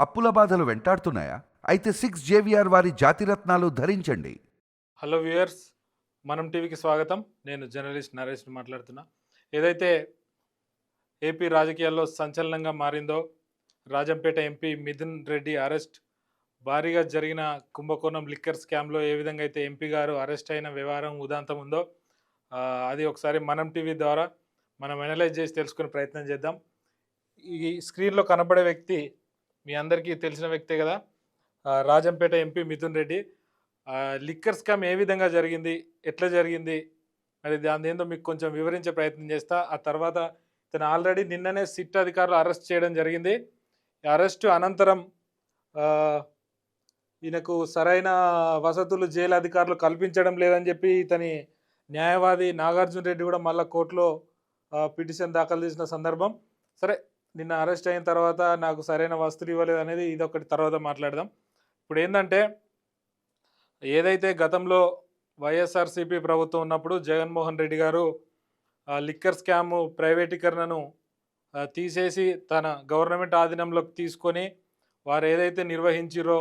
అప్పుల బాధలు వెంటాడుతున్నాయా? అయితే 6 జేవిఆర్ వారి జాతిరత్నాలు ధరించండి. హలో వ్యూయర్స్, మనం టీవీకి స్వాగతం. నేను జర్నలిస్ట్ నరేష్ మాట్లాడుతున్నా. ఏదైతే ఏపీ రాజకీయాల్లో సంచలనంగా మారిందో రాజంపేట ఎంపీ మిథున్ రెడ్డి అరెస్ట్, భారీగా జరిగిన కుంభకోణం లిక్కర్ స్కామ్లో ఏ విధంగా అయితే ఎంపీ గారు అరెస్ట్ అయిన వ్యవహారం ఉదాంతం ఉందో అది ఒకసారి మనం టీవీ ద్వారా మనం అనలైజ్ చేసి తెలుసుకునే ప్రయత్నం చేద్దాం. ఈ స్క్రీన్లో కనబడే వ్యక్తి మీ అందరికీ తెలిసిన వ్యక్తే కదా, Rajampet MP Mithun Reddy. Liquor scam ఏ విధంగా జరిగింది, ఎట్లా జరిగింది, మరి దాని ఏందో మీకు కొంచెం వివరించే ప్రయత్నం చేస్తా. ఆ తర్వాత ఇతను ఆల్రెడీ నిన్ననే సిట్ అధికారులు అరెస్ట్ చేయడం జరిగింది. ఈ అరెస్టు అనంతరం ఆ, ఈయనకు సరైన వసతులు జైలు అధికారులు కల్పించడం లేదని చెప్పి ఇతని న్యాయవాది నాగార్జున రెడ్డి కూడా మళ్ళీ కోర్టులో పిటిషన్ దాఖలు చేసిన సందర్భం. సరే, నిన్న అరెస్ట్ అయిన తర్వాత నాకు సరైన వసతులు ఇవ్వలేదు అనేది ఇదొకటి తర్వాత మాట్లాడదాం. ఇప్పుడు ఏంటంటే, ఏదైతే గతంలో వైఎస్ఆర్సీపీ ప్రభుత్వం ఉన్నప్పుడు జగన్మోహన్ రెడ్డి గారు లిక్కర్ స్కామ్ ప్రైవేటీకరణను తీసేసి తన గవర్నమెంట్ ఆధీనంలోకి తీసుకొని వారు ఏదైతే నిర్వహించిరో,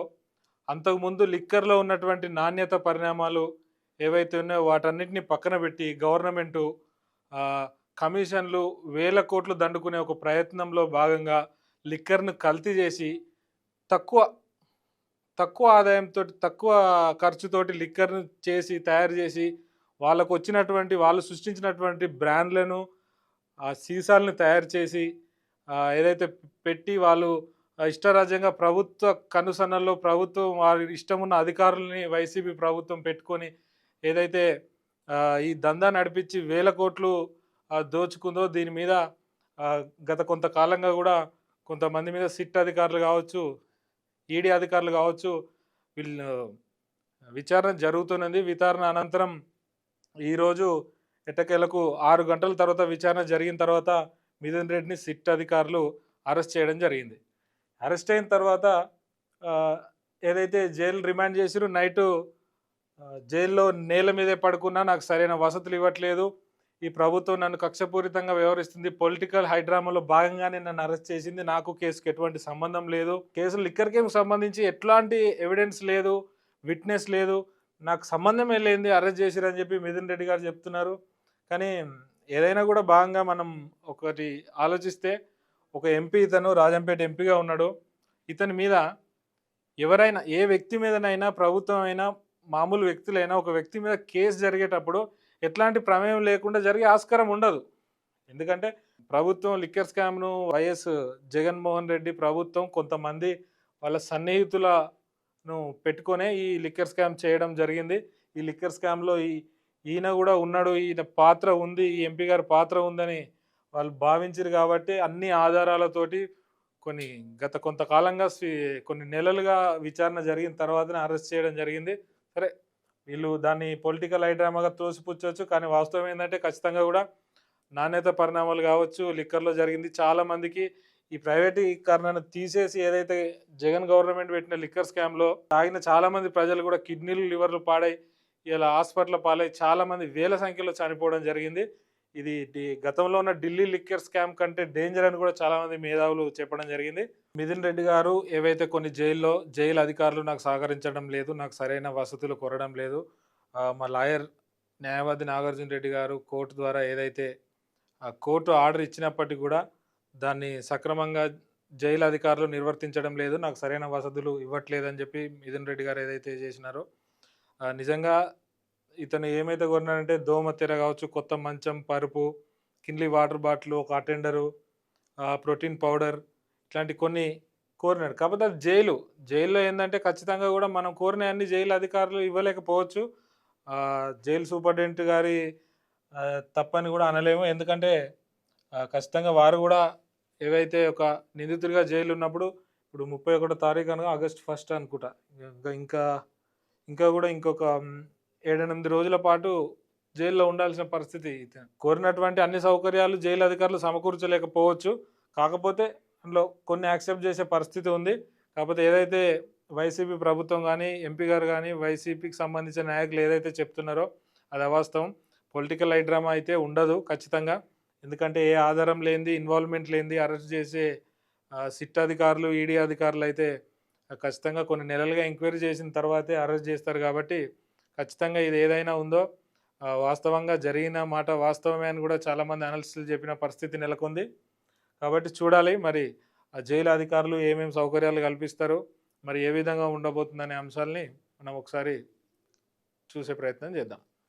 అంతకుముందు లిక్కర్లో ఉన్నటువంటి నాణ్యత పరిణామాలు ఏవైతే ఉన్నాయో వాటన్నిటిని పక్కన పెట్టి గవర్నమెంటు కమిషన్లు వేల కోట్లు దండుకునే ఒక ప్రయత్నంలో భాగంగా లిక్కర్ను కల్తీ చేసి తక్కువ తక్కువ ఆదాయంతో తక్కువ ఖర్చుతోటి లిక్కర్ను తయారు చేసి వాళ్ళకు వచ్చినటువంటి వాళ్ళు సృష్టించినటువంటి బ్రాండ్లను సీసాలను తయారు చేసి ఏదైతే పెట్టి వాళ్ళు ఇష్టరాజ్యంగా ప్రభుత్వ కనుసన్నల్లో ప్రభుత్వం వారి ఇష్టమున్న అధికారులని వైసీపీ ప్రభుత్వం పెట్టుకొని ఏదైతే ఈ దందా నడిపించి వేల కోట్లు దోచుకుందో, దీని మీద గత కొంతకాలంగా కూడా కొంతమంది మీద సిట్ అధికారులు కావచ్చు, ఈడీ అధికారులు కావచ్చు, వీళ్ళు విచారణ జరుగుతున్నది. విచారణ అనంతరం ఈరోజు ఎట్టకేలకు 6 గంటల తర్వాత విచారణ జరిగిన తర్వాత మిథున్ రెడ్డిని సిట్ అధికారులు అరెస్ట్ చేయడం జరిగింది. అరెస్ట్ అయిన తర్వాత ఏదైతే జైలు రిమాండ్ చేసిరో, నైటు జైల్లో నేల మీదే పడుకున్నా, నాకు సరైన వసతులు ఇవ్వట్లేదు, ఈ ప్రభుత్వం నన్ను కక్షపూరితంగా వ్యవహరిస్తుంది, పొలిటికల్ హైడ్రామాలో భాగంగానే నన్ను అరెస్ట్ చేసింది, నాకు కేసుకి ఎటువంటి సంబంధం లేదు, కేసు లిక్కర్ కేసుకు సంబంధించి ఎట్లాంటి ఎవిడెన్స్ లేదు, విట్నెస్ లేదు, నాకు సంబంధమే లేనిది అరెస్ట్ చేసిరని చెప్పి మిథున్ రెడ్డి గారు చెప్తున్నారు. కానీ ఏదైనా కూడా భాగంగా మనం ఒకటి ఆలోచిస్తే, ఒక ఎంపీ, ఇతను రాజంపేట ఎంపీగా ఉన్నాడు, ఇతని మీద ఎవరైనా ఏ వ్యక్తి మీదనైనా ప్రభుత్వం అయినా మామూలు వ్యక్తులైనా ఒక వ్యక్తి మీద కేసు జరిగేటప్పుడు ఎట్లాంటి ప్రమేయం లేకుండా జరిగే ఆస్కారం ఉండదు. ఎందుకంటే ప్రభుత్వం లిక్కర్ స్కామ్ను వైఎస్ జగన్మోహన్ రెడ్డి ప్రభుత్వం కొంతమంది వాళ్ళ సన్నిహితులను పెట్టుకొనే ఈ లిక్కర్ స్కామ్ చేయడం జరిగింది. ఈ లిక్కర్ స్కామ్లో ఈయన కూడా ఉన్నాడు, ఈయన పాత్ర ఉంది, ఈ ఎంపీ గారి పాత్ర ఉందని వాళ్ళు భావించారు. కాబట్టి అన్ని ఆధారాలతోటి గత కొంతకాలంగా కొన్ని నెలలుగా విచారణ జరిగిన తర్వాతనే అరెస్ట్ చేయడం జరిగింది. సరే, వీళ్ళు దాన్ని పొలిటికల్ హైడ్రామాగా తోసిపుచ్చవచ్చు, కానీ వాస్తవం ఏంటంటే ఖచ్చితంగా కూడా నాణ్యత పరిణామాలు కావచ్చు, లిక్కర్లో జరిగింది. చాలామందికి ఈ ప్రైవేటీకరణను తీసేసి ఏదైతే జగన్ గవర్నమెంట్ పెట్టిన లిక్కర్ స్కామ్లో తాగిన చాలామంది ప్రజలు కూడా కిడ్నీలు, లివర్లు పాడై ఇలా హాస్పిటల్ పాలై చాలామంది వేల సంఖ్యలో చనిపోవడం జరిగింది. ఇది గతంలో ఉన్న ఢిల్లీ లిక్కర్ స్కామ్ కంటే డేంజర్ అని కూడా చాలామంది మేధావులు చెప్పడం జరిగింది. మిథున్ రెడ్డి గారు ఏవైతే కొన్ని జైలు అధికారులు నాకు సహకరించడం లేదు, నాకు సరైన వసతులు కొరడం లేదు, మా లాయర్ న్యాయవాది నాగార్జున రెడ్డి గారు కోర్టు ద్వారా ఏదైతే కోర్టు ఆర్డర్ ఇచ్చినప్పటికీ కూడా దాన్ని సక్రమంగా జైలు అధికారులు నిర్వర్తించడం లేదు, నాకు సరైన వసతులు ఇవ్వట్లేదని చెప్పి మిథున్ రెడ్డి గారు ఏదైతే చేసినారో, నిజంగా ఇతను ఏమైతే కొన్నాడంటే దోమతెర కావచ్చు, కొత్త మంచం, పరుపు, కిన్లీ వాటర్ బాటిల్, ఒక అటెండరు, ప్రోటీన్ పౌడర్, ఇట్లాంటి కొన్ని కోరినాడు. కాకపోతే అది జైల్లో ఏంటంటే ఖచ్చితంగా కూడా మనం కోరిన అన్ని జైలు అధికారులు ఇవ్వలేకపోవచ్చు. జైలు సూపరింటెండెంట్ గారి తప్పని కూడా అనలేము. ఎందుకంటే ఖచ్చితంగా వారు కూడా ఏవైతే ఒక నిందితుడిగా జైలు ఉన్నప్పుడు, ఇప్పుడు 31వ తారీఖు అనగా ఆగస్ట్ 1 అనుకుంటా, ఇంకా ఇంకా కూడా ఇంకొక 7-8 రోజుల పాటు జైల్లో ఉండాల్సిన పరిస్థితి. కోరినటువంటి అన్ని సౌకర్యాలు జైలు అధికారులు సమకూర్చలేకపోవచ్చు, కాకపోతే అందులో కొన్ని యాక్సెప్ట్ చేసే పరిస్థితి ఉంది. కాకపోతే ఏదైతే వైసీపీ ప్రభుత్వం కానీ, ఎంపీ గారు కానీ, వైసీపీకి సంబంధించిన నాయకులు ఏదైతే చెప్తున్నారో అది అవాస్తవం. పొలిటికల్ హైడ్రామా అయితే ఉండదు ఖచ్చితంగా. ఎందుకంటే ఏ ఆధారం లేనిది, ఇన్వాల్వ్మెంట్ లేనిది అరెస్ట్ చేసే సిట్ అధికారులు, ఈడీ అధికారులు అయితే ఖచ్చితంగా కొన్ని నెలలుగా ఎంక్వైరీ చేసిన తర్వాతే అరెస్ట్ చేస్తారు కాబట్టి ఖచ్చితంగా ఇది ఏదైనా ఉందో వాస్తవంగా జరిగిన మాట వాస్తవమే అని కూడా చాలామంది అనలిస్టులు చెప్పిన పరిస్థితి నెలకొంది. కాబట్టి చూడాలి మరి ఆ జైలు అధికారులు ఏమేమి సౌకర్యాలు కల్పిస్తారు, మరి ఏ విధంగా ఉండబోతుందనే అంశాలని మనం ఒకసారి చూసే ప్రయత్నం చేద్దాం.